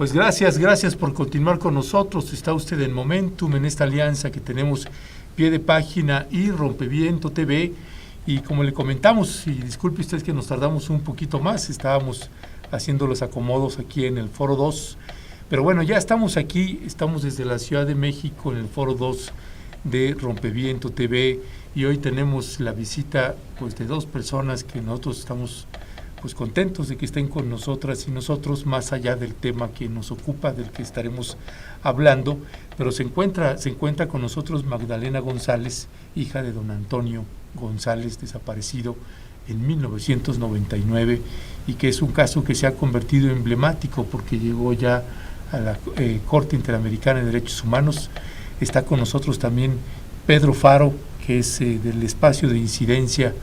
Pues gracias por continuar con nosotros. Está usted en Momentum, en esta alianza que tenemos Pie de Página y Rompeviento TV. Y como le comentamos, y disculpe usted que nos tardamos un poquito más, estábamos haciendo los acomodos aquí en el Foro 2. Pero bueno, ya estamos aquí, estamos desde la Ciudad de México en el Foro 2 de Rompeviento TV. Y hoy tenemos la visita pues de dos personas que nosotros estamos pues contentos de que estén con nosotras y nosotros, más allá del tema que nos ocupa, del que estaremos hablando, pero se encuentra con nosotros Magdalena González, hija de don Antonio González, desaparecido en 1999, y que es un caso que se ha convertido emblemático porque llegó ya a la Corte Interamericana de Derechos Humanos. Está con nosotros también Pedro Faro, que es del espacio de incidencia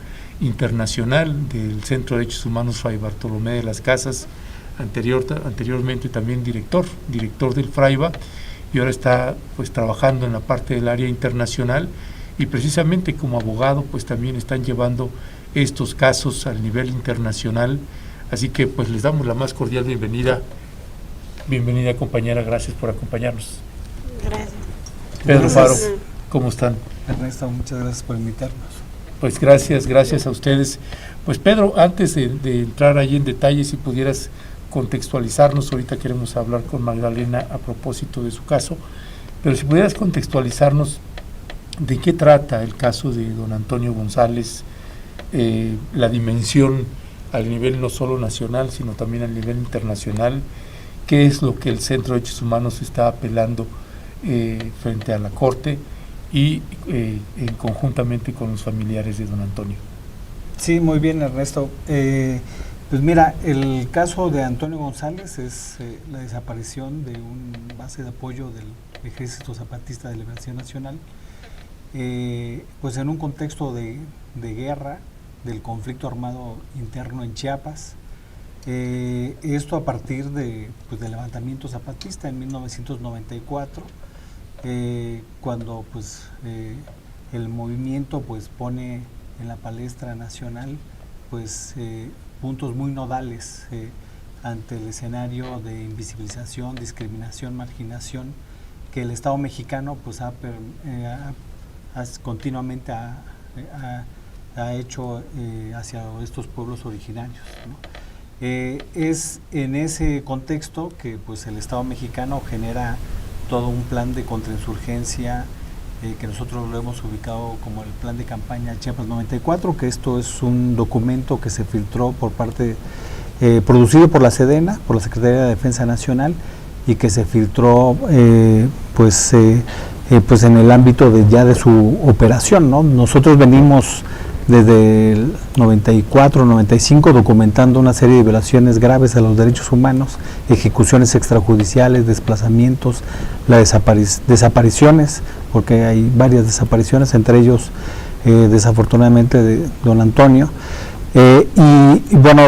internacional del Centro de Derechos Humanos Fray Bartolomé de las Casas, anteriormente también director del FRAIBA, y ahora está pues trabajando en la parte del área internacional, y precisamente como abogado pues también están llevando estos casos al nivel internacional. Así que pues les damos la más cordial bienvenida compañera, gracias por acompañarnos. Gracias. Pedro Faro, ¿cómo están? Ernesto, muchas gracias por invitarnos. Pues gracias a ustedes. Pues Pedro, antes de entrar ahí en detalle, si pudieras contextualizarnos, ahorita queremos hablar con Magdalena a propósito de su caso, pero si pudieras contextualizarnos de qué trata el caso de don Antonio González, la dimensión al nivel no solo nacional, sino también al nivel internacional, qué es lo que el Centro de Derechos Humanos está apelando frente a la Corte, y conjuntamente con los familiares de don Antonio. Sí, muy bien, Ernesto. Pues mira, el caso de Antonio González es la desaparición de un base de apoyo del Ejército Zapatista de Liberación Nacional, pues en un contexto de guerra, del conflicto armado interno en Chiapas. Esto a partir del levantamiento zapatista en 1994, cuando pues el movimiento pues pone en la palestra nacional pues puntos muy nodales ante el escenario de invisibilización, discriminación, marginación que el Estado mexicano pues continuamente ha hecho hacia estos pueblos originarios, ¿no? Es en ese contexto que pues el Estado mexicano genera todo un plan de contrainsurgencia que nosotros lo hemos ubicado como el plan de campaña Chiapas 94, que esto es un documento que se filtró por parte, producido por la Sedena, por la Secretaría de Defensa Nacional, y que se filtró pues en el ámbito de su operación, ¿no? Nosotros venimos desde el 94, 95 documentando una serie de violaciones graves a los derechos humanos, ejecuciones extrajudiciales, desplazamientos, desapariciones, porque hay varias desapariciones, entre ellos desafortunadamente de don Antonio. Y bueno,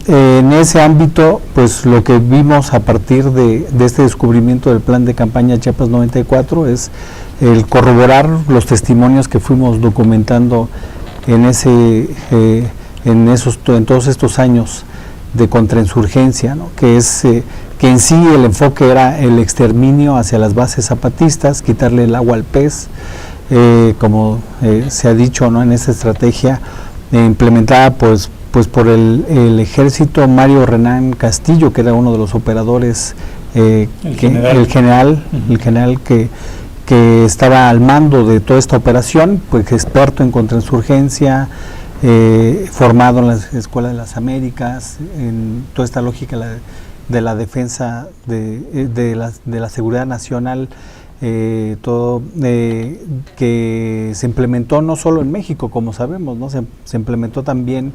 en ese ámbito, pues lo que vimos a partir de este descubrimiento del plan de campaña Chiapas 94 es el corroborar los testimonios que fuimos documentando en todos estos años de contrainsurgencia, ¿no? Que en sí el enfoque era el exterminio hacia las bases zapatistas, quitarle el agua al pez, como se ha dicho, ¿no? En esta estrategia implementada pues por el ejército Mario Renán Castillo, que era uno de los operadores, el general que estaba al mando de toda esta operación, pues experto en contrainsurgencia, formado en la Escuela de las Américas, en toda esta lógica de la defensa de la seguridad nacional, todo que se implementó no solo en México, como sabemos, ¿no? Se implementó también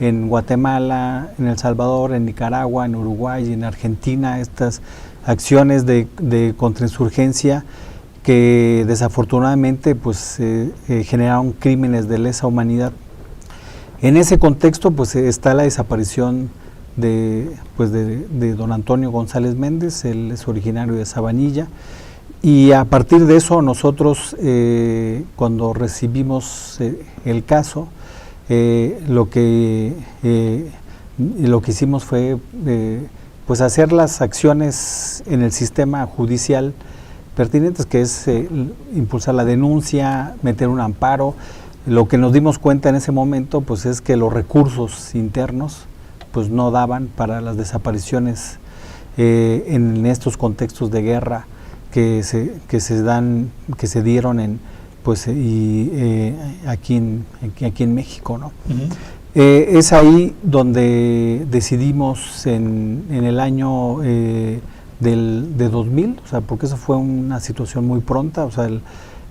en Guatemala, en El Salvador, en Nicaragua, en Uruguay y en Argentina, estas acciones de contrainsurgencia que desafortunadamente pues generaron crímenes de lesa humanidad. En ese contexto pues está la desaparición de don Antonio González Méndez. Él es originario de Sabanilla, y a partir de eso nosotros cuando recibimos el caso, lo que hicimos fue pues hacer las acciones en el sistema judicial pertinentes, que es impulsar la denuncia, meter un amparo. Lo que nos dimos cuenta en ese momento pues es que los recursos internos pues no daban para las desapariciones en estos contextos de guerra que se dieron en pues aquí en México, ¿no? Es ahí donde decidimos en el año de 2000, o sea, porque eso fue una situación muy pronta, o sea, en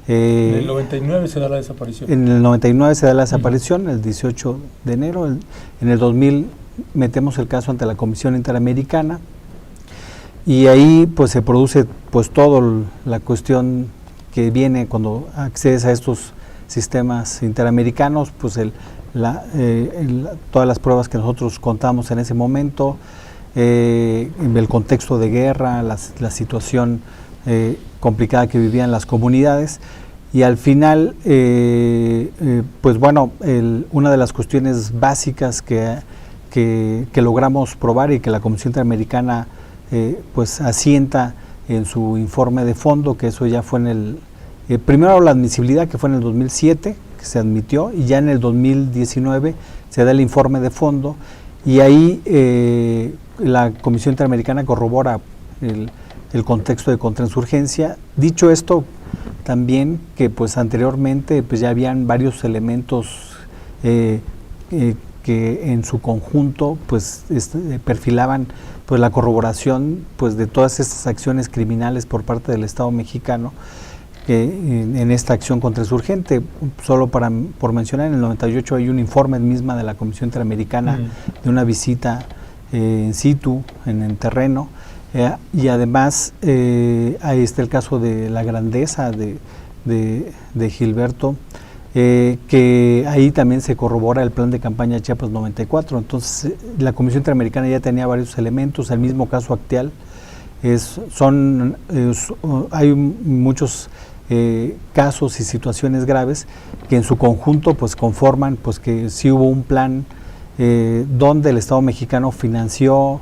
el 99 se da la desaparición. En el 99 se da la desaparición, el 18 de enero. En el 2000 metemos el caso ante la Comisión Interamericana y ahí pues se produce pues toda la cuestión que viene cuando accedes a estos sistemas interamericanos, pues todas las pruebas que nosotros contamos en ese momento, el contexto de guerra, la situación complicada que vivían las comunidades, y al final pues bueno, una de las cuestiones básicas que logramos probar y que la Comisión Interamericana pues asienta en su informe de fondo, que eso ya fue en el primero la admisibilidad, que fue en el 2007 que se admitió, y ya en el 2019 se da el informe de fondo, y ahí la Comisión Interamericana corrobora el contexto de contrainsurgencia. Dicho esto, también que pues anteriormente pues ya habían varios elementos que en su conjunto pues perfilaban pues la corroboración pues de todas estas acciones criminales por parte del Estado mexicano en esta acción contrainsurgente. Solo por mencionar, en el 98 hay un informe misma de la Comisión Interamericana de una visita in situ, en el terreno, y además ahí está el caso de la grandeza de Gilberto, que ahí también se corrobora el plan de campaña Chiapas 94. Entonces la Comisión Interamericana ya tenía varios elementos. El mismo caso Acteal, hay muchos casos y situaciones graves que en su conjunto pues conforman pues que sí hubo un plan donde el Estado mexicano financió,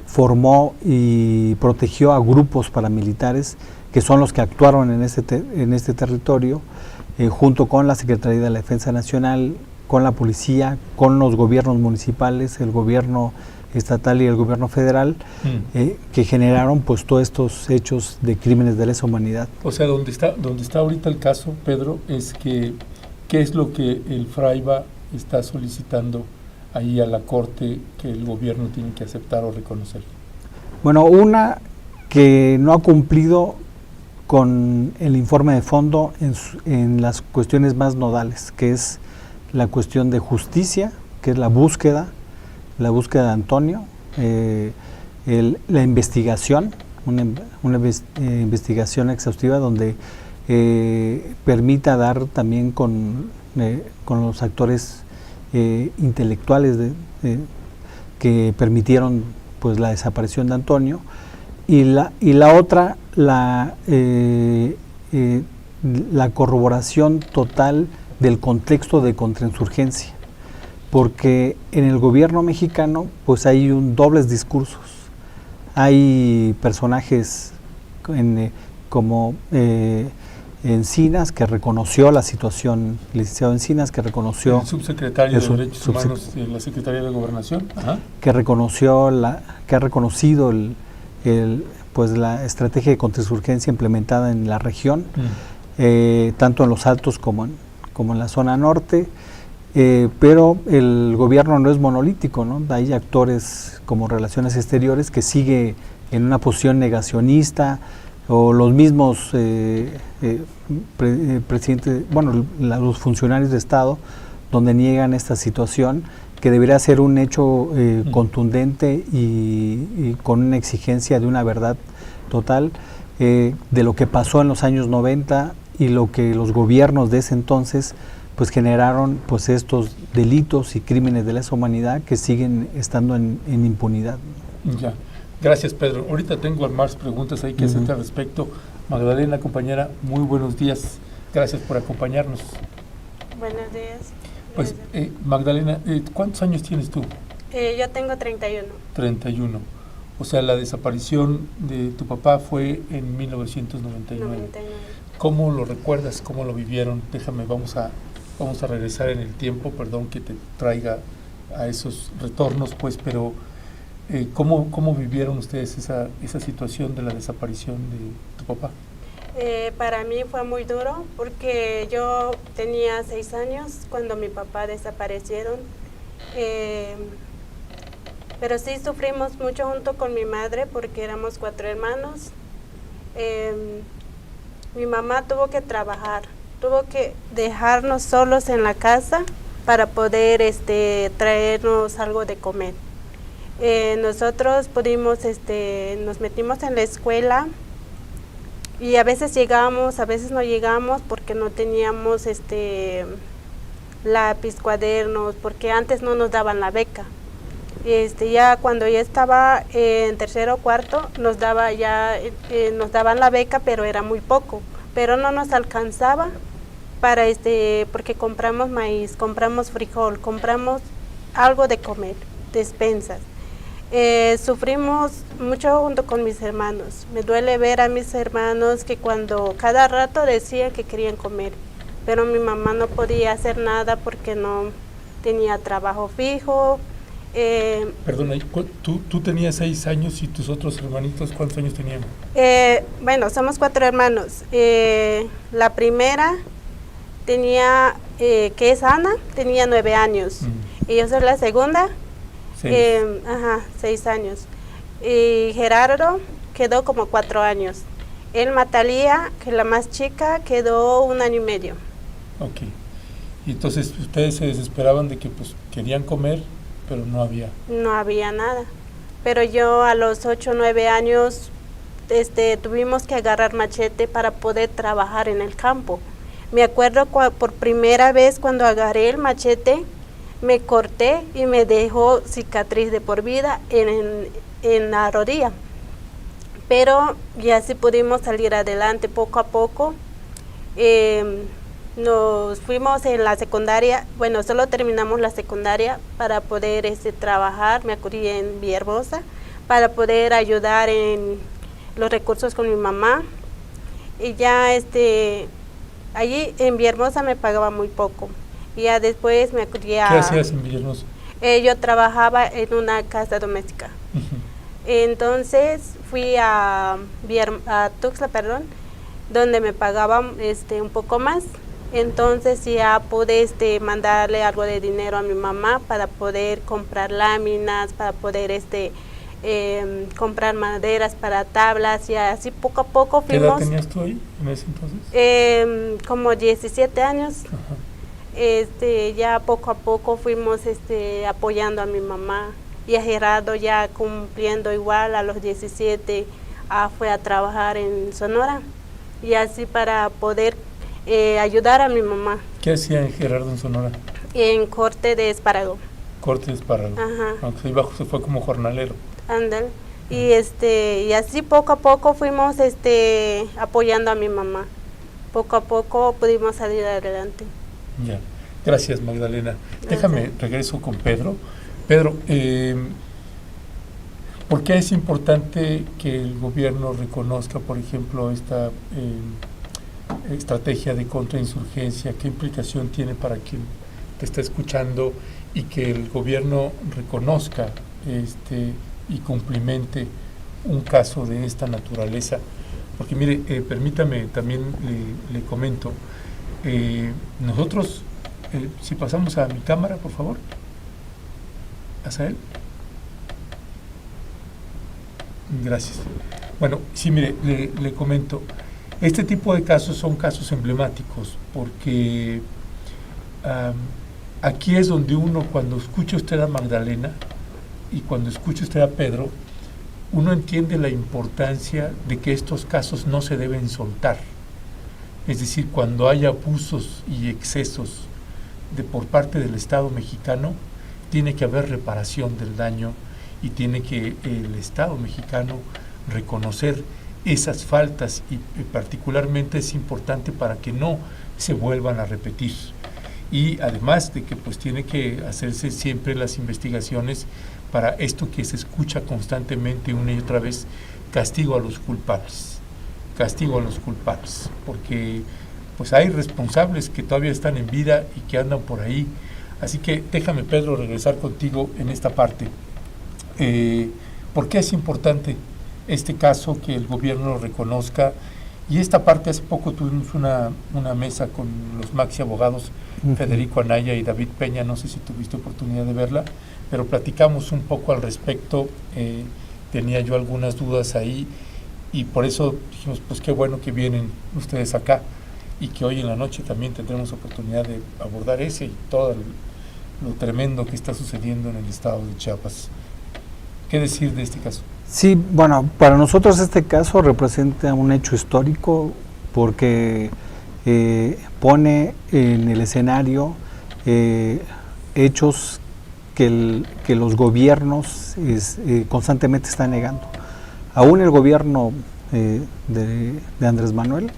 formó y protegió a grupos paramilitares que son los que actuaron en este territorio, junto con la Secretaría de la Defensa Nacional, con la policía, con los gobiernos municipales, el gobierno estatal y el gobierno federal, que generaron pues todos estos hechos de crímenes de lesa humanidad. O sea, donde está ahorita el caso, Pedro, es que ¿qué es lo que el Fraiba está solicitando ahí a la Corte que el gobierno tiene que aceptar o reconocer? Bueno, una, que no ha cumplido con el informe de fondo en las cuestiones más nodales, que es la cuestión de justicia, que es la búsqueda de Antonio, la investigación, una investigación exhaustiva donde permita dar también con los actores intelectuales que permitieron pues la desaparición de Antonio, y la otra, la corroboración total del contexto de contrainsurgencia, porque en el gobierno mexicano pues hay dobles discursos. Hay personajes como Encinas, que reconoció la situación, el licenciado Encinas, que reconoció... El subsecretario de Derechos Humanos de la Secretaría de Gobernación. Que ha reconocido pues la estrategia de contrainsurgencia implementada en la región, tanto en los Altos como en la zona norte, pero el gobierno no es monolítico, ¿no? Hay actores como Relaciones Exteriores que sigue en una posición negacionista, o los mismos presidentes, bueno, los funcionarios de Estado, donde niegan esta situación, que debería ser un hecho contundente y con una exigencia de una verdad total de lo que pasó en los años 90 y lo que los gobiernos de ese entonces pues generaron pues estos delitos y crímenes de lesa humanidad que siguen estando en impunidad. Ya. Gracias, Pedro. Ahorita tengo más preguntas ahí que hacerte al respecto. Magdalena, compañera, muy buenos días. Gracias por acompañarnos. Buenos días. Pues, Magdalena, ¿cuántos años tienes tú? Yo tengo 31. 31. O sea, la desaparición de tu papá fue en 1999. 99. ¿Cómo lo recuerdas? ¿Cómo lo vivieron? Déjame, vamos a regresar en el tiempo, perdón que te traiga a esos retornos, pues, pero ¿cómo vivieron ustedes esa situación de la desaparición de tu papá? Para mí fue muy duro porque yo tenía 6 años cuando mi papá desaparecieron, pero sí sufrimos mucho junto con mi madre porque éramos 4 hermanos. Mi mamá tuvo que trabajar, tuvo que dejarnos solos en la casa para poder traernos algo de comer. Nosotros pudimos, nos metimos en la escuela y a veces llegamos, a veces no llegamos porque no teníamos lápiz, cuadernos, porque antes no nos daban la beca. Ya cuando ya estaba en tercero o cuarto nos daban la beca, pero era muy poco, pero no nos alcanzaba para porque compramos maíz, compramos frijol, compramos algo de comer, despensas. Sufrimos mucho junto con mis hermanos. Me duele ver a mis hermanos que cuando cada rato decían que querían comer, pero mi mamá no podía hacer nada porque no tenía trabajo fijo. Perdona, tú tenías 6 años y tus otros hermanitos, ¿cuántos años tenían? Bueno, somos 4 hermanos. La primera tenía, que es Ana, tenía 9 años. Y yo soy la segunda, 6 años. Y Gerardo quedó como 4 años. Talía, que es la más chica, quedó 1 año y medio. Ok. Y entonces ustedes se desesperaban de que pues querían comer, pero no había. No había nada. Pero yo a los 8 o 9 años tuvimos que agarrar machete para poder trabajar en el campo. Me acuerdo por primera vez cuando agarré el machete, me corté y me dejó cicatriz de por vida en la rodilla. Pero ya sí pudimos salir adelante poco a poco. Nos fuimos en la secundaria, bueno, solo terminamos la secundaria para poder trabajar. Me acudí en Villahermosa para poder ayudar en los recursos con mi mamá. Y ya allí en Villahermosa me pagaba muy poco. Y ya después me acudí a... ¿Qué hacías en Villahermosa? Yo trabajaba en una casa doméstica. Entonces fui a Tuxtla, donde me pagaban un poco más. Entonces ya pude mandarle algo de dinero a mi mamá para poder comprar láminas, para poder comprar maderas para tablas, y así poco a poco fuimos. ¿Qué edad tenías tú ahí en ese entonces? Como 17 años. Ajá. Ya poco a poco fuimos apoyando a mi mamá, y a Gerardo ya cumpliendo igual a los 17 fue a trabajar en Sonora, y así para poder ayudar a mi mamá. ¿Qué hacía Gerardo en Sonora? En corte de espárrago. Corte de espárrago. Ajá. Aunque ahí bajo se fue como jornalero. Ándale. Y y así poco a poco fuimos apoyando a mi mamá. Poco a poco pudimos salir adelante. Ya. Gracias, Magdalena. Gracias. Déjame, regreso con Pedro. Pedro, ¿por qué es importante que el gobierno reconozca, por ejemplo, esta estrategia de contrainsurgencia? ¿Qué implicación tiene para quien te está escuchando, y que el gobierno reconozca y cumplimente un caso de esta naturaleza? Porque mire, permítame, también le comento, nosotros, si pasamos a mi cámara, por favor, hacia él. Gracias. Bueno, sí, mire, le comento, este tipo de casos son casos emblemáticos, porque aquí es donde uno, cuando escucha usted a Magdalena y cuando escucha usted a Pedro, uno entiende la importancia de que estos casos no se deben soltar. Es decir, cuando hay abusos y excesos por parte del Estado mexicano, tiene que haber reparación del daño, y tiene que el Estado mexicano reconocer esas faltas, y particularmente es importante para que no se vuelvan a repetir. y además de que pues tiene que hacerse siempre las investigaciones para esto que se escucha constantemente una y otra vez, castigo a los culpables, porque pues hay responsables que todavía están en vida y que andan por ahí. Así que déjame, Pedro, regresar contigo en esta parte. ¿Por qué es importante este caso, que el gobierno lo reconozca? Y esta parte, hace poco tuvimos una mesa con los maxi abogados, Federico Anaya y David Peña, no sé si tuviste oportunidad de verla, pero platicamos un poco al respecto. Tenía yo algunas dudas ahí y por eso dijimos, pues qué bueno que vienen ustedes acá y que hoy en la noche también tendremos oportunidad de abordar ese y todo lo tremendo que está sucediendo en el estado de Chiapas. ¿Qué decir de este caso? Sí, bueno, para nosotros este caso representa un hecho histórico porque pone en el escenario hechos que los gobiernos constantemente están negando. Aún el gobierno de Andrés Manuel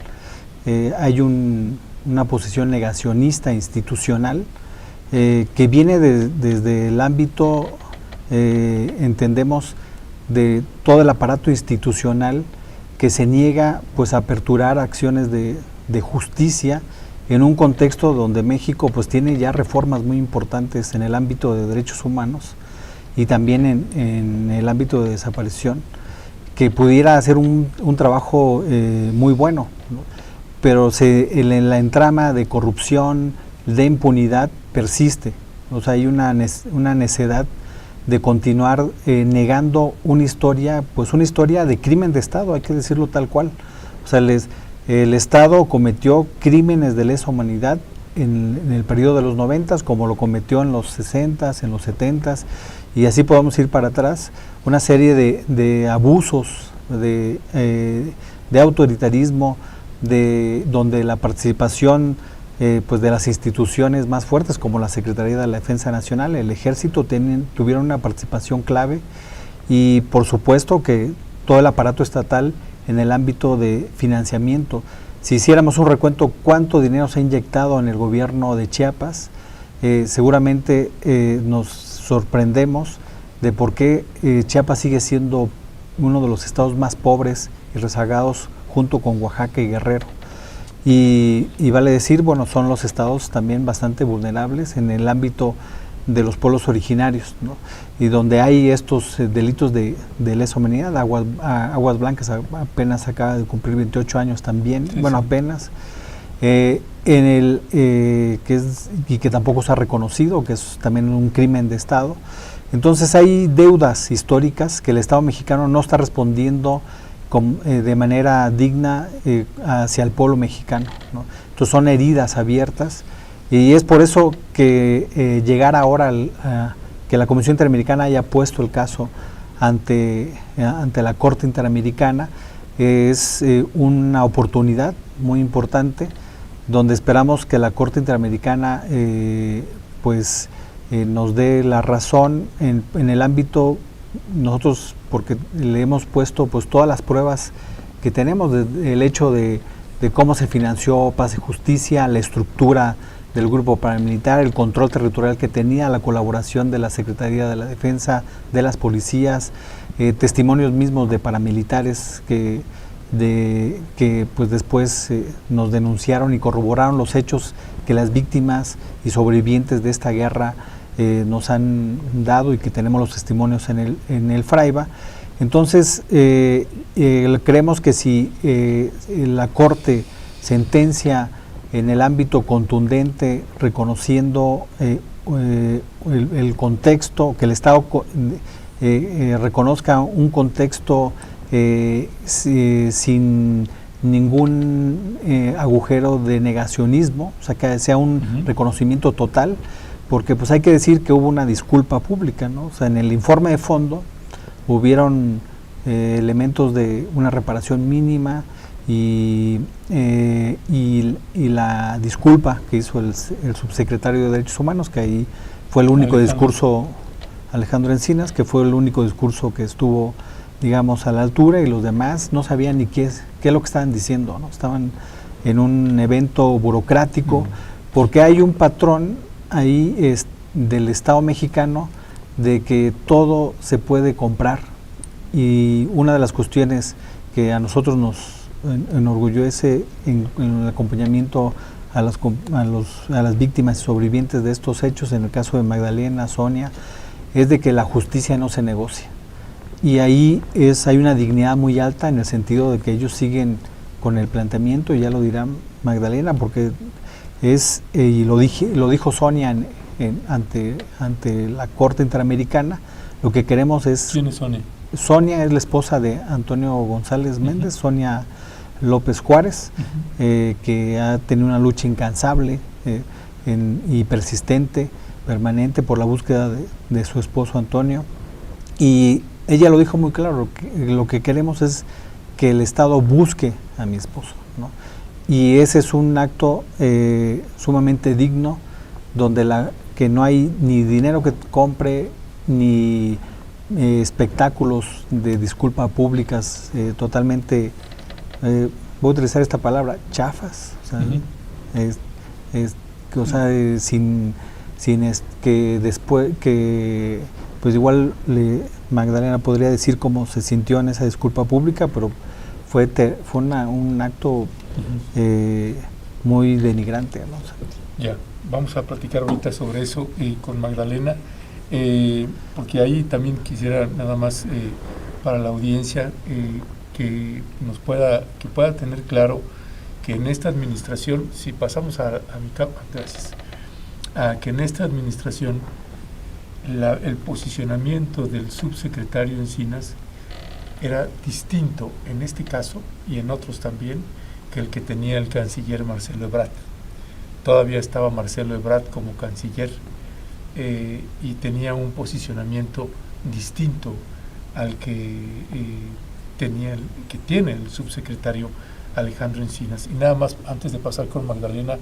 hay una posición negacionista institucional que viene desde el ámbito, entendemos, de todo el aparato institucional que se niega pues a aperturar acciones de justicia en un contexto donde México pues tiene ya reformas muy importantes en el ámbito de derechos humanos y también en el ámbito de desaparición, que pudiera hacer un trabajo muy bueno, ¿no? Pero en la entrama de corrupción, de impunidad, persiste. O sea, hay una necedad de continuar negando una historia, pues una historia de crimen de Estado, hay que decirlo tal cual. O sea, el Estado cometió crímenes de lesa humanidad en el periodo de los 90, como lo cometió en los 60, en los 70, y así podemos ir para atrás, una serie de abusos, de autoritarismo, donde la participación pues de las instituciones más fuertes como la Secretaría de la Defensa Nacional, el Ejército, tuvieron una participación clave, y por supuesto que todo el aparato estatal en el ámbito de financiamiento. Si hiciéramos un recuento cuánto dinero se ha inyectado en el gobierno de Chiapas, seguramente nos sorprendemos de por qué Chiapas sigue siendo uno de los estados más pobres y rezagados junto con Oaxaca y Guerrero. Y vale decir, bueno, son los estados también bastante vulnerables en el ámbito de los pueblos originarios, ¿no? Y donde hay estos delitos de lesa humanidad. Aguas Blancas apenas acaba de cumplir 28 años también, sí, bueno, sí, apenas, y que tampoco se ha reconocido, que es también un crimen de Estado. Entonces hay deudas históricas que el Estado mexicano no está respondiendo de manera digna hacia el pueblo mexicano, ¿no? Entonces son heridas abiertas, y es por eso que llegar ahora que la Comisión Interamericana haya puesto el caso ante la Corte Interamericana es una oportunidad muy importante, donde esperamos que la Corte Interamericana nos dé la razón en el ámbito. Nosotros, porque le hemos puesto pues todas las pruebas que tenemos, el hecho de cómo se financió Paz y Justicia, la estructura del grupo paramilitar, el control territorial que tenía, la colaboración de la Secretaría de la Defensa, de las policías, testimonios mismos de paramilitares que pues después nos denunciaron y corroboraron los hechos que las víctimas y sobrevivientes de esta guerra nos han dado, y que tenemos los testimonios en el Fraiba. Entonces creemos que si la Corte sentencia en el ámbito contundente, reconociendo el contexto, que el Estado reconozca un contexto sin ningún agujero de negacionismo, o sea, que sea un reconocimiento total, porque pues hay que decir que hubo una disculpa pública, ¿no? O sea, en el informe de fondo hubieron elementos de una reparación mínima y la disculpa que hizo el subsecretario de Derechos Humanos, que ahí fue el único discurso, Alejandro Encinas, que fue el único discurso que estuvo, digamos, a la altura, y los demás no sabían ni qué es lo que estaban diciendo, ¿no? Estaban en un evento burocrático, porque hay un patrón ahí del Estado mexicano de que todo se puede comprar, y una de las cuestiones que a nosotros nos enorgullece en el acompañamiento a las víctimas y sobrevivientes de estos hechos, en el caso de Magdalena, Sonia, es de que la justicia no se negocia. Y ahí hay una dignidad muy alta en el sentido de que ellos siguen con el planteamiento, y ya lo dirá Magdalena, porque y lo dijo Sonia ante la Corte Interamericana, lo que queremos es... ¿Quién es Sonia? Sonia es la esposa de Antonio González Méndez, Sonia López Juárez, que ha tenido una lucha incansable y persistente, permanente, por la búsqueda de su esposo Antonio. Y ella lo dijo muy claro, lo que queremos es que el Estado busque a mi esposo, ¿no? Y ese es un acto sumamente digno, donde que no hay ni dinero que compre, ni espectáculos de disculpa públicas totalmente, voy a utilizar esta palabra, chafas, o sea, sin que después, que pues igual Magdalena podría decir cómo se sintió en esa disculpa pública, pero fue un acto muy denigrante, ¿no? O sea, ya, vamos a platicar ahorita sobre eso con Magdalena, porque ahí también quisiera nada más para la audiencia que pueda tener claro que en esta administración, si pasamos a mi capa, gracias, que en esta administración el posicionamiento del subsecretario Encinas era distinto en este caso y en otros también que el que tenía el canciller Marcelo Ebrard. Todavía estaba Marcelo Ebrard como canciller y tenía un posicionamiento distinto al que tiene el subsecretario Alejandro Encinas. Y nada más, antes de pasar con Magdalena,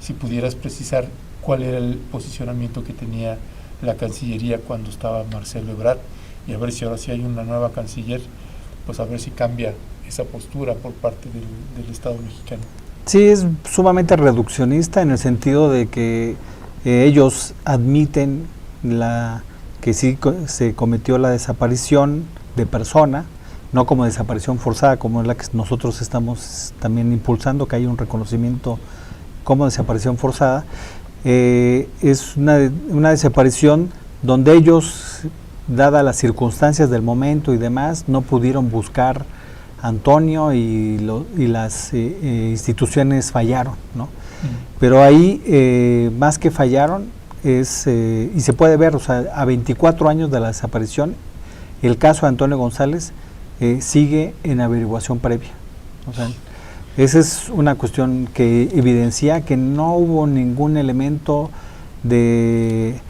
si pudieras precisar cuál era el posicionamiento que tenía la Cancillería cuando estaba Marcelo Ebrard, y a ver si ahora sí hay una nueva canciller, pues a ver si cambia esa postura por parte del Estado mexicano. Sí, es sumamente reduccionista en el sentido de que ellos admiten que sí se cometió la desaparición de persona, no como desaparición forzada, como es la que nosotros estamos también impulsando, que hay un reconocimiento como desaparición forzada. Es una desaparición donde ellos, dadas las circunstancias del momento y demás, no pudieron buscar a Antonio y las instituciones fallaron, ¿no? Pero ahí, más que fallaron, y se puede ver, o sea, a 24 años de la desaparición, el caso de Antonio González sigue en averiguación previa. O sea, esa es una cuestión que evidencia que no hubo ningún elemento de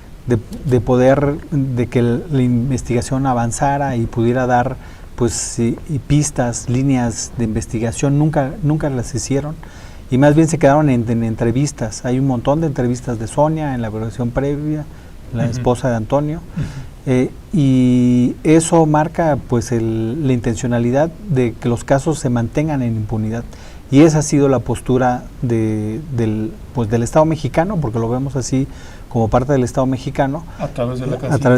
poder, de que la investigación avanzara y pudiera dar pues y pistas, líneas de investigación, nunca las hicieron, y más bien se quedaron en entrevistas. Hay un montón de entrevistas de Sonia en la averiguación previa, la esposa de Antonio, y eso marca pues la intencionalidad de que los casos se mantengan en impunidad. Y esa ha sido la postura del Estado mexicano, porque lo vemos así como parte del Estado mexicano, a través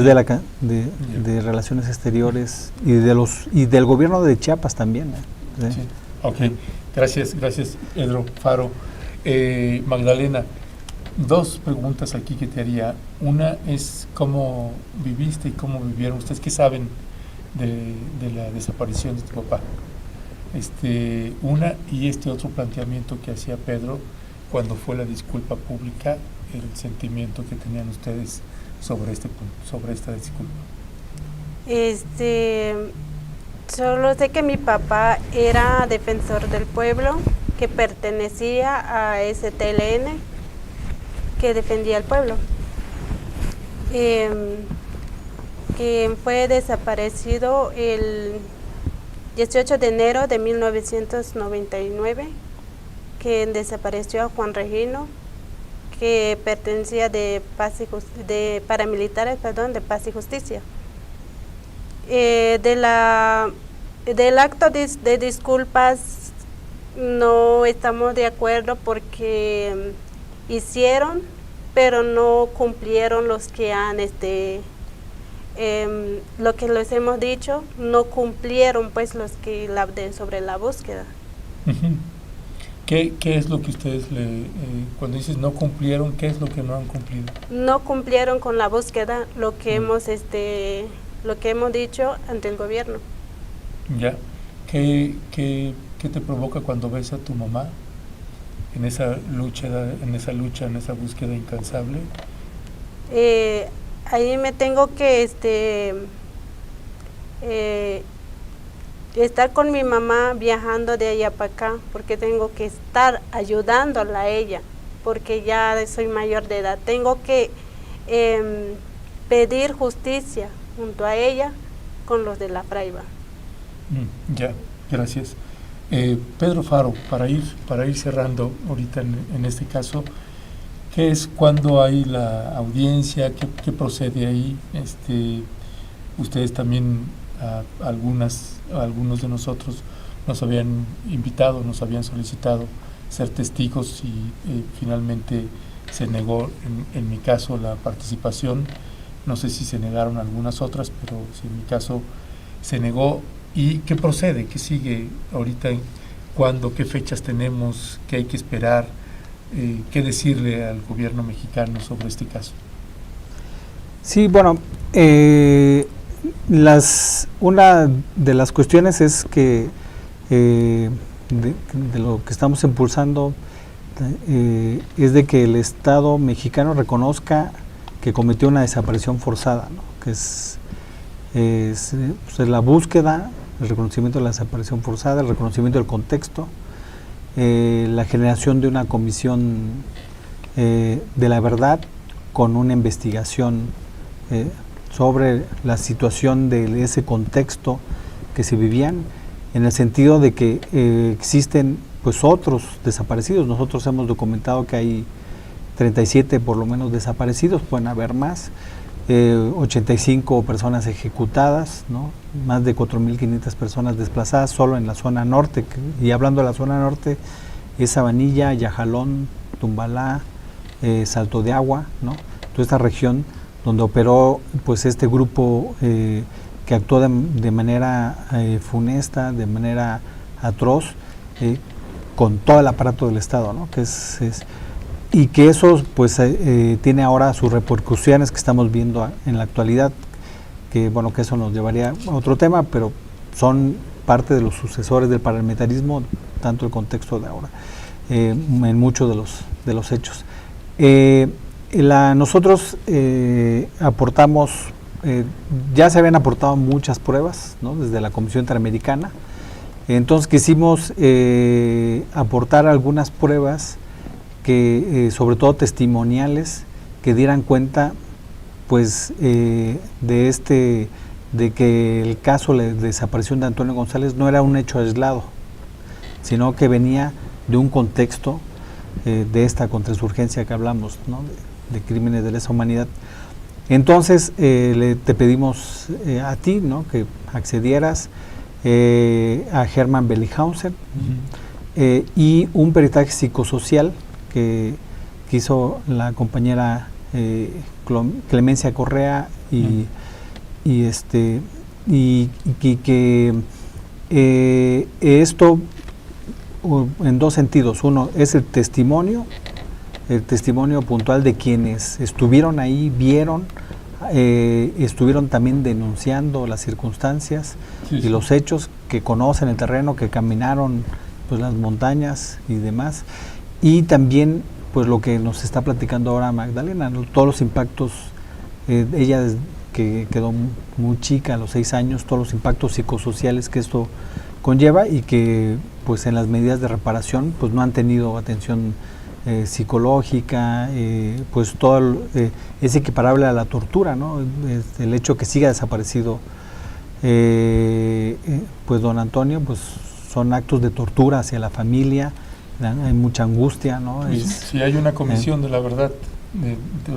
de Relaciones Exteriores y del gobierno de Chiapas también. Sí. Ok, gracias Pedro Faro. Magdalena, dos preguntas aquí que te haría. Una es cómo viviste y cómo vivieron ustedes, qué saben de la desaparición de tu papá. Una, y otro planteamiento que hacía Pedro cuando fue la disculpa pública, el sentimiento que tenían ustedes sobre este punto, sobre esta disculpa. Solo sé que mi papá era defensor del pueblo, que pertenecía a STLN, que defendía al pueblo, que fue desaparecido el 18 de enero de 1999, que desapareció a Juan Regino, que pertenecía de paramilitares, de Paz y Justicia. Del acto de disculpas no estamos de acuerdo porque hicieron, pero no cumplieron los que han, lo que les hemos dicho, no cumplieron pues los que sobre la búsqueda. Uh-huh. ¿Qué es lo que ustedes, cuando dices no cumplieron, qué es lo que no han cumplido? No cumplieron con la búsqueda lo que hemos dicho ante el gobierno. Ya. ¿Qué te provoca cuando ves a tu mamá en esa lucha, en esa búsqueda incansable? Ahí me tengo que estar con mi mamá viajando de allá para acá, porque tengo que estar ayudándola a ella, porque ya soy mayor de edad. Tengo que pedir justicia junto a ella con los de la Fraiba. Ya, gracias. Pedro Faro, para ir cerrando ahorita en este caso, ¿qué es cuando hay la audiencia? ¿Qué procede ahí? Ustedes también, algunos de nosotros nos habían invitado, nos habían solicitado ser testigos y finalmente se negó, en mi caso, la participación. No sé si se negaron algunas otras, pero si en mi caso se negó. ¿Y qué procede? ¿Qué sigue ahorita? ¿Cuándo? ¿Qué fechas tenemos? ¿Qué hay que esperar? ¿Qué decirle al gobierno mexicano sobre este caso? Sí, bueno, una de las cuestiones es que de lo que estamos impulsando es de que el Estado mexicano reconozca que cometió una desaparición forzada, ¿no? Que es la búsqueda, el reconocimiento de la desaparición forzada, el reconocimiento del contexto, la generación de una comisión de la verdad con una investigación sobre la situación de ese contexto que se vivían, en el sentido de que existen pues otros desaparecidos. Nosotros hemos documentado que hay 37 por lo menos desaparecidos, pueden haber más, 85 personas ejecutadas, ¿no? Más de 4.500 personas desplazadas solo en la zona norte, y hablando de la zona norte, es Sabanilla, Yajalón, Tumbalá, Salto de Agua, ¿no? Toda esta región donde operó pues este grupo que actuó de manera funesta, de manera atroz, con todo el aparato del Estado, ¿no? Que y que eso pues tiene ahora sus repercusiones que estamos viendo en la actualidad, que bueno, que eso nos llevaría a otro tema, pero son parte de los sucesores del parlamentarismo, tanto el contexto de ahora, en muchos de los hechos. Nosotros aportamos, ya se habían aportado muchas pruebas, ¿no? Desde la Comisión Interamericana, entonces quisimos aportar algunas pruebas que sobre todo testimoniales, que dieran cuenta pues de que el caso de desaparición de Antonio González no era un hecho aislado, sino que venía de un contexto de esta contrainsurgencia que hablamos, ¿no? de crímenes de lesa humanidad. Entonces te pedimos a ti, ¿no? Que accedieras, a Germán Bellihausen, y un peritaje psicosocial que hizo la compañera Clemencia Correa y que esto en dos sentidos. Uno es el testimonio puntual de quienes estuvieron ahí, vieron, estuvieron también denunciando las circunstancias y los hechos, que conocen el terreno, que caminaron pues las montañas y demás. Y también pues lo que nos está platicando ahora Magdalena, ¿no? Todos los impactos, ella que quedó muy chica a los 6 años, todos los impactos psicosociales que esto conlleva, y que pues en las medidas de reparación pues no han tenido atención psicológica, pues todo es equiparable a la tortura, ¿no? El hecho que siga desaparecido pues don Antonio, pues son actos de tortura hacia la familia. Hay mucha angustia, ¿no? Si hay una comisión de la verdad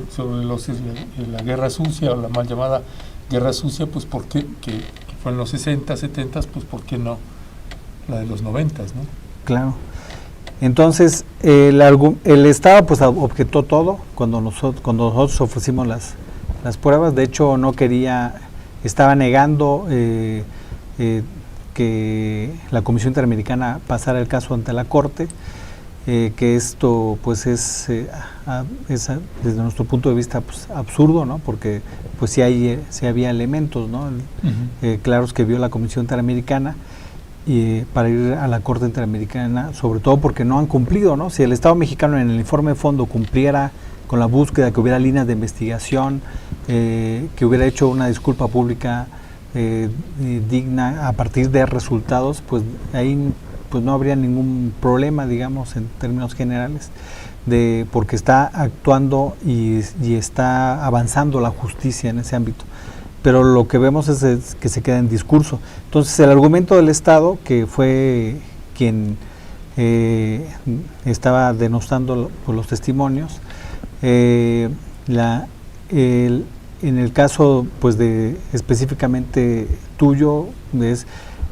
sobre la guerra sucia, o la mal llamada guerra sucia, pues ¿por qué? Que fue en los 60, 70, pues ¿por qué no la de los 90, ¿no? Claro. Entonces, el Estado pues objetó todo cuando nosotros ofrecimos las pruebas. De hecho, no quería, estaba negando que la Comisión Interamericana pasara el caso ante la Corte, que esto pues es desde nuestro punto de vista pues absurdo, ¿no? Porque pues sí había elementos, ¿no? Claros que vio la Comisión Interamericana para ir a la Corte Interamericana, sobre todo porque no han cumplido, ¿no? Si el Estado mexicano en el informe de fondo cumpliera con la búsqueda, que hubiera líneas de investigación, que hubiera hecho una disculpa pública digna a partir de resultados, pues ahí pues no habría ningún problema, digamos, en términos generales, porque está actuando y está avanzando la justicia en ese ámbito. Pero lo que vemos es que se queda en discurso. Entonces, el argumento del Estado, que fue quien estaba denostando por los testimonios, en el caso pues de específicamente tuyo,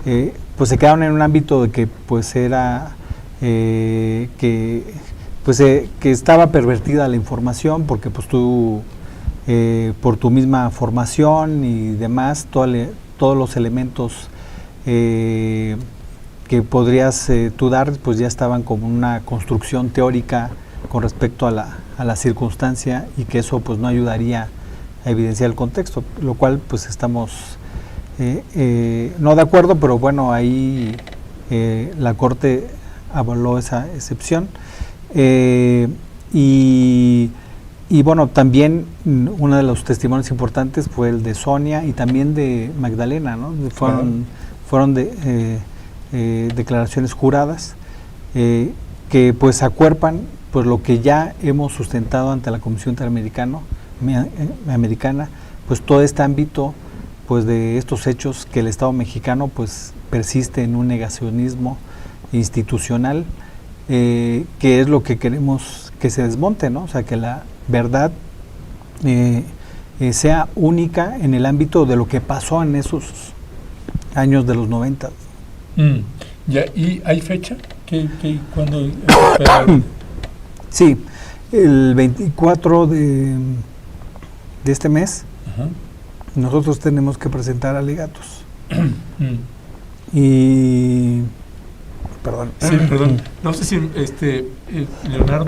pues se quedaron en un ámbito de que pues era que estaba pervertida la información, porque pues tú por tu misma formación y demás, todos los elementos que podrías tú dar, pues ya estaban como una construcción teórica con respecto a la circunstancia, y que eso pues no ayudaría a evidenciar el contexto, lo cual pues estamos no de acuerdo, pero bueno, ahí la Corte avaló esa excepción. Y bueno, también uno de los testimonios importantes fue el de Sonia y también de Magdalena, ¿no? Fueron declaraciones juradas que pues acuerpan pues lo que ya hemos sustentado ante la Comisión Interamericana, pues todo este ámbito pues de estos hechos, que el Estado mexicano pues persiste en un negacionismo institucional, que es lo que queremos que se desmonte, ¿no? O sea, que la verdad sea única en el ámbito de lo que pasó en esos años de los 90. Ya, ¿y hay fecha? ¿Cuándo? Sí, el 24 de este mes. Ajá. Nosotros tenemos que presentar alegatos. Y perdón. Sí, perdón. No sé si Leonardo,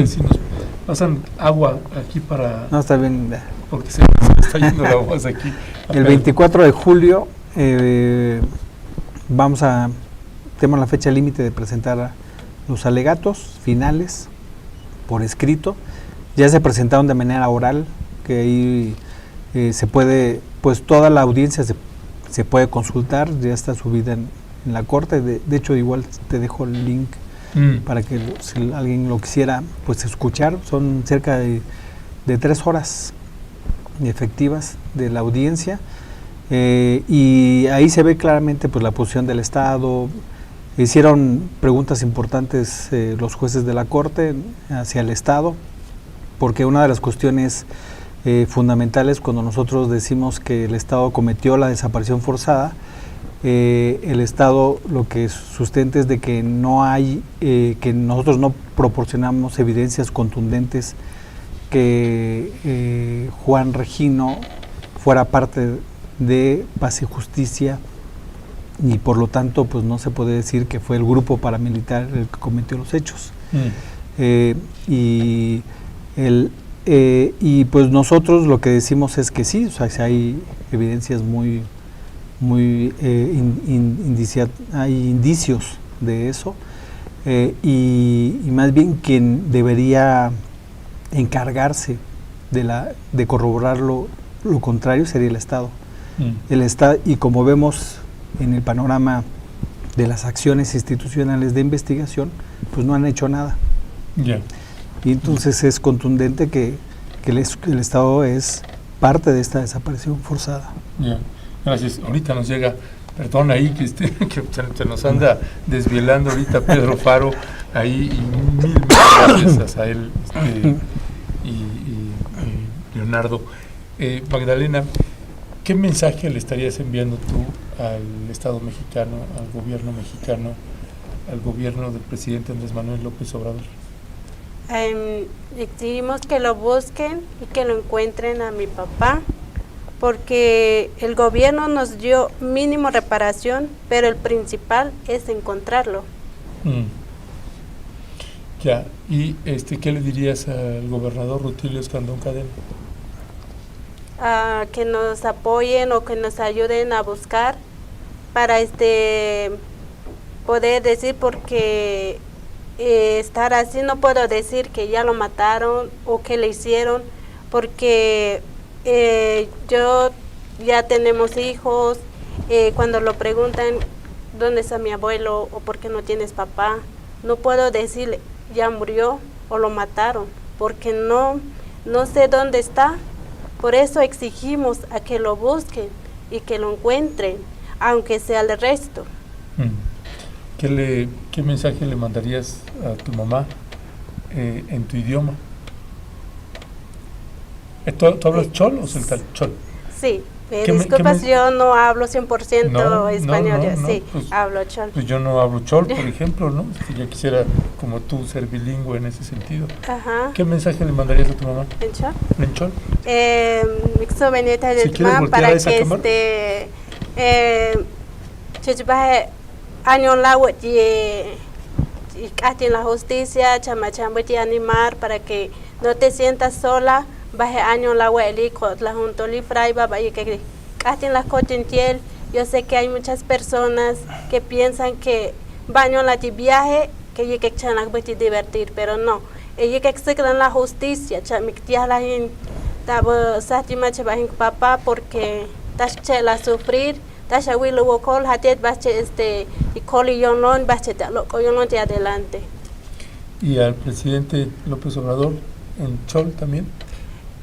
si nos pasan agua aquí para... No, está bien. Porque se está yendo la voz aquí. El 24 de julio tenemos la fecha límite de presentar los alegatos finales por escrito. Ya se presentaron de manera oral, que ahí se puede, pues toda la audiencia se puede consultar, ya está subida en la Corte. De hecho, igual te dejo el link para que si alguien lo quisiera pues escuchar. Son cerca de 3 horas efectivas de la audiencia, y ahí se ve claramente pues la posición del Estado. Hicieron preguntas importantes los jueces de la Corte hacia el Estado, porque una de las cuestiones fundamentales cuando nosotros decimos que el Estado cometió la desaparición forzada, el Estado lo que sustenta es de que no hay, que nosotros no proporcionamos evidencias contundentes que Juan Regino fuera parte de Paz y Justicia, y por lo tanto pues no se puede decir que fue el grupo paramilitar el que cometió los hechos. Y pues nosotros lo que decimos es que sí, o sea, hay evidencias hay indicios de eso, y más bien quien debería encargarse de corroborar lo contrario sería el Estado. El Estado, y como vemos en el panorama de las acciones institucionales de investigación, pues no han hecho nada. Y entonces es contundente que el Estado es parte de esta desaparición forzada. Gracias. Ahorita nos llega, perdón ahí que se nos anda desvelando ahorita Pedro Faro ahí, y mil gracias a él y Leonardo. Magdalena, ¿qué mensaje le estarías enviando tú al Estado mexicano, al gobierno mexicano, al gobierno del presidente Andrés Manuel López Obrador? Exigimos que lo busquen y que lo encuentren a mi papá, porque el gobierno nos dio mínimo reparación, pero el principal es encontrarlo. Ya, y ¿qué le dirías al gobernador Rutilio Escandón Cadena? Que nos apoyen o que nos ayuden a buscar para poder decir, porque estar así no puedo decir que ya lo mataron o que le hicieron, porque yo ya tenemos hijos. Cuando lo preguntan dónde está mi abuelo o por qué no tienes papá, no puedo decirle ya murió o lo mataron, porque no sé dónde está. Por eso exigimos a que lo busquen y que lo encuentren, aunque sea el resto. ¿Qué mensaje le mandarías a tu mamá en tu idioma? ¿Tú hablas chol o celtal? Chol. Sí, disculpas, yo no hablo 100% español, sí, pues, hablo chol. Pues yo no hablo chol, por ejemplo, ¿no? Yo quisiera, como tú, ser bilingüe en ese sentido. Ajá. ¿Qué mensaje le mandarías a tu mamá? ¿En chol? ¿En chol? Si quieres para que año lago y la justicia, animar para que no te sientas sola. Baje año la la junto libra y baba y que las cotintiel. Yo sé que hay muchas personas que piensan que baño la viaje que yo que chanak voy a divertir, pero no. Ellos que exigen la justicia, chamictia la gente, tabo satima chebahin papá porque tachela sufrir, tachawilu wokol hatet bache y coli yonon bache loco yonon te adelante. ¿Y al presidente López Obrador en chol también?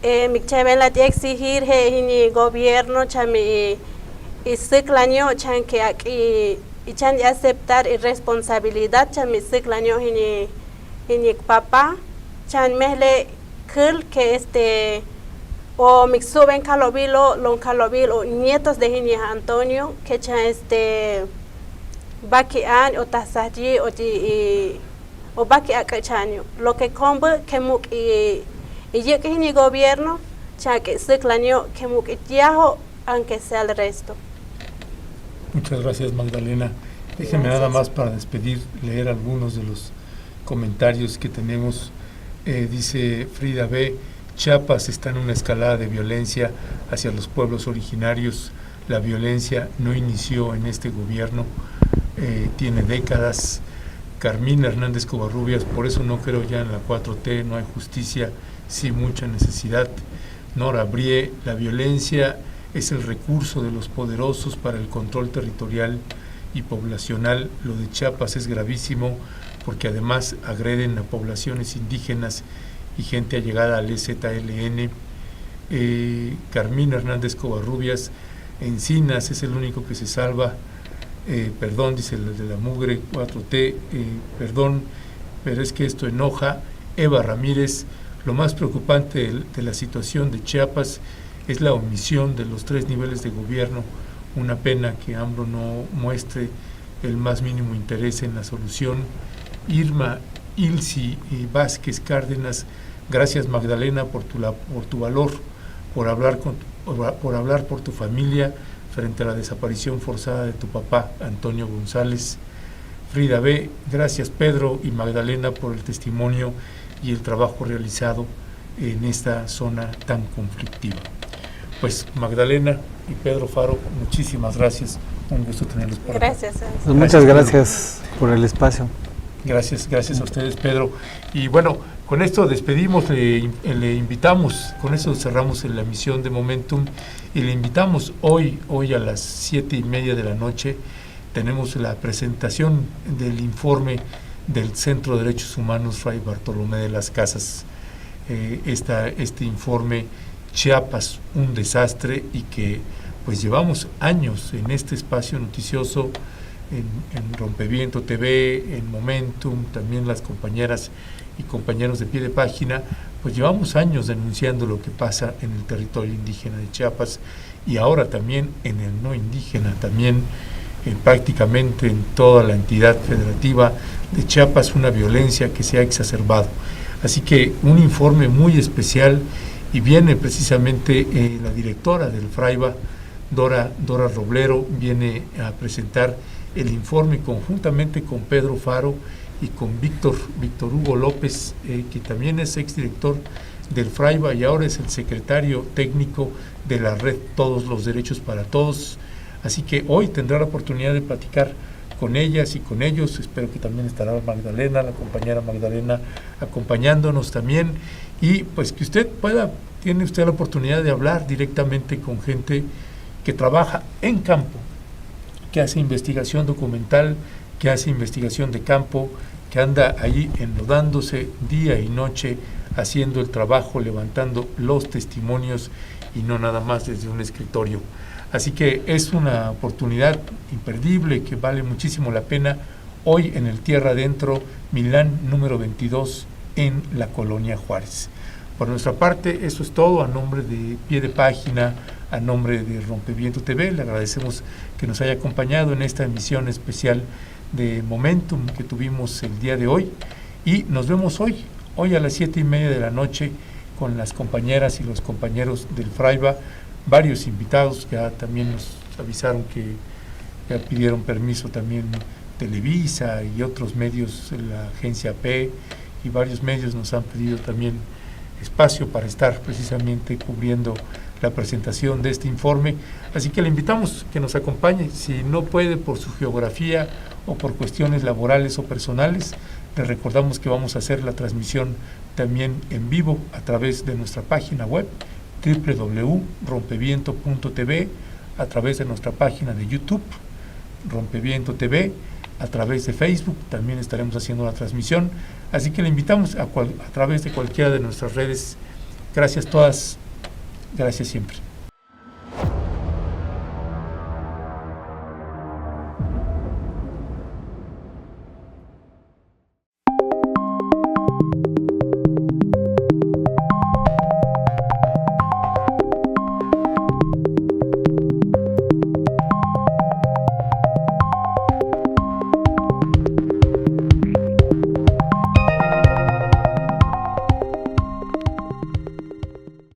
Mi la de exigir el gobierno chami y ciclaño chan que aquí y chan de aceptar responsabilidad chami ciclaño y papá chan mele kul que o mi suben calovilo lon calovilo nietos de Hini Antonio que chan baquian o tasaji o baquia cachaño lo que comba que muk y yo que ni gobierno, ya que se claneó que muquitiajo, aunque sea el resto. Muchas gracias, Magdalena. Déjeme nada más para despedir, leer algunos de los comentarios que tenemos. Dice Frida B., Chiapas está en una escalada de violencia hacia los pueblos originarios. La violencia no inició en este gobierno, tiene décadas. Carmina Hernández Covarrubias, por eso no creo ya en la 4T, no hay justicia, sí mucha necesidad. Nora Brie, la violencia es el recurso de los poderosos para el control territorial y poblacional. Lo de Chiapas es gravísimo porque además agreden a poblaciones indígenas y gente allegada al EZLN. Carmina Hernández Covarrubias, Encinas es el único que se salva. Perdón, dice el de la mugre 4T, perdón, pero es que esto enoja. Eva Ramírez, lo más preocupante de la situación de Chiapas es la omisión de los 3 niveles de gobierno. Una pena que AMLO no muestre el más mínimo interés en la solución. Irma Ilsi Vázquez Cárdenas, gracias Magdalena por tu valor, por hablar por tu familia frente a la desaparición forzada de tu papá, Antonio González. Frida B., gracias Pedro y Magdalena por el testimonio y el trabajo realizado en esta zona tan conflictiva. Pues Magdalena y Pedro Faro, muchísimas gracias, un gusto tenerlos por acá. Gracias. Pues muchas gracias por el espacio. Gracias a ustedes, Pedro. Y bueno, con esto despedimos, le invitamos, con eso cerramos la emisión de Momentum y le invitamos hoy a las 7:30 de la noche, tenemos la presentación del informe del Centro de Derechos Humanos Fray Bartolomé de las Casas. Este informe, Chiapas, un desastre, y que pues llevamos años en este espacio noticioso, en Rompeviento TV, en Momentum, también las compañeras y compañeros de Pie de Página, pues llevamos años denunciando lo que pasa en el territorio indígena de Chiapas y ahora también en el no indígena, también prácticamente en toda la entidad federativa de Chiapas, una violencia que se ha exacerbado. Así que un informe muy especial, y viene precisamente la directora del FRAIBA, Dora Roblero, viene a presentar el informe conjuntamente con Pedro Faro y con Víctor Hugo López, que también es exdirector del FRAIBA y ahora es el secretario técnico de la red Todos los Derechos para Todos. Así que hoy tendrá la oportunidad de platicar con ellas y con ellos. Espero que también estará Magdalena, la compañera Magdalena, acompañándonos también, y pues que usted tiene usted la oportunidad de hablar directamente con gente que trabaja en campo, que hace investigación documental, que hace investigación de campo, que anda ahí enlodándose día y noche, haciendo el trabajo, levantando los testimonios y no nada más desde un escritorio. Así que es una oportunidad imperdible que vale muchísimo la pena hoy en el Tierra Adentro, Milán número 22 en la Colonia Juárez. Por nuestra parte, eso es todo. A nombre de Pie de Página, a nombre de Rompeviento TV, le agradecemos que nos haya acompañado en esta emisión especial de Momentum que tuvimos el día de hoy, y nos vemos hoy a las 7:30 de la noche con las compañeras y los compañeros del FRAIBA, varios invitados. Ya también nos avisaron que ya pidieron permiso también Televisa y otros medios, la agencia P y varios medios nos han pedido también espacio para estar precisamente cubriendo la presentación de este informe. Así que le invitamos que nos acompañe. Si no puede por su geografía o por cuestiones laborales o personales, le recordamos que vamos a hacer la transmisión también en vivo a través de nuestra página web www.rompeviento.tv, a través de nuestra página de YouTube Rompeviento TV, a través de Facebook también estaremos haciendo la transmisión. Así que le invitamos a través de cualquiera de nuestras redes. Gracias todas, gracias siempre.